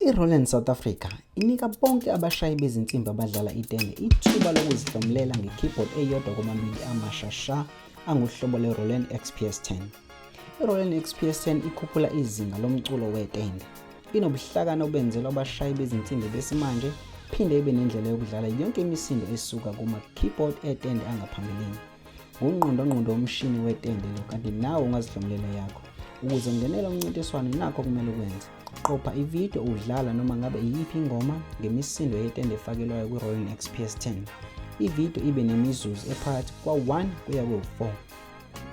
I-Roland South Africa inika bonke abashayi bezinsimbi abadlala itende ithuba lokuzihlomulela nge-keyboard eyodwa kwamabili amasha anguhlobo lwe-Roland XPS-10. I-Roland XPS-10 ikhuphula izinga lomculo wetende. Inobuhlakani obenzelwa abashayi bezinsimbi besimanje, phinde ibe nendlela yokudlala yonke imisindo esuka kuma-keyboard etende angaphambilini. Ngungqondongqondo womshini wetende lo, kanti nawe ungazihlomulela yakho. Ukuze ungenele umncintiswano nakho kumele ukwenze. Qopha ividiyo udlala noma ngabe iyiphi ingoma ngemisindo yetende efakelwayo kwi-Roland XPS-10. Ividiyo ibe nemizuzu ephakathi kwa-1 kuya ku-4.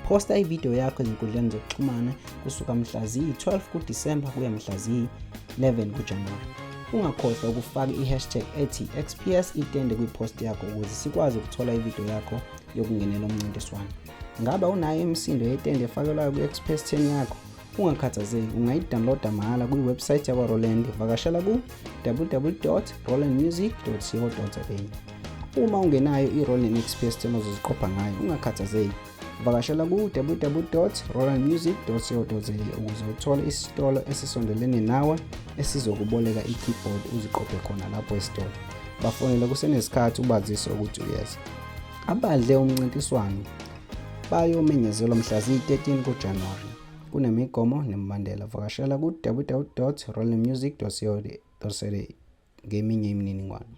Posta ividiyo yakho ezinkundleni zokuxhumana kusuka mhla ziyi-12 kuDisemba kuya mhla ziyi-11 kuJanuwari. Ungakhohlwa ukufaka i-hashtag ethi XPS itende kwipost yakho ukuze sikwazi ukuthola ividiyo yakho yokungenela umncintiswano. Ngaba unayo imisindo yetende efakelwayo kwi-XPS-10 yakho? Ungakhathazeki, ungayi-downloada mahhala kwiwebsite yakwa-Roland. Vakashela ku-www.rolandmusic.co.za. Uma ungenayo i-Roland XPS-10 ozoziqopha ngayo, ungakhathazeki. Vakashela ku-www.rolandmusic.co.za ukuze uthole isitolo esisondelene nawe esizokuboleka i-keyboard uziqophe khona lapho esitolo. Bafonele kusenesikhathi ubazise ukuthi uyeza. Abadle umncintiswano bayomenyezelwa mhla ziyi-13 kuJanuwari. Kunemigomo nemibandela. Vakashela ku-www.rolandmusic.co.za ngeminye imininingwane.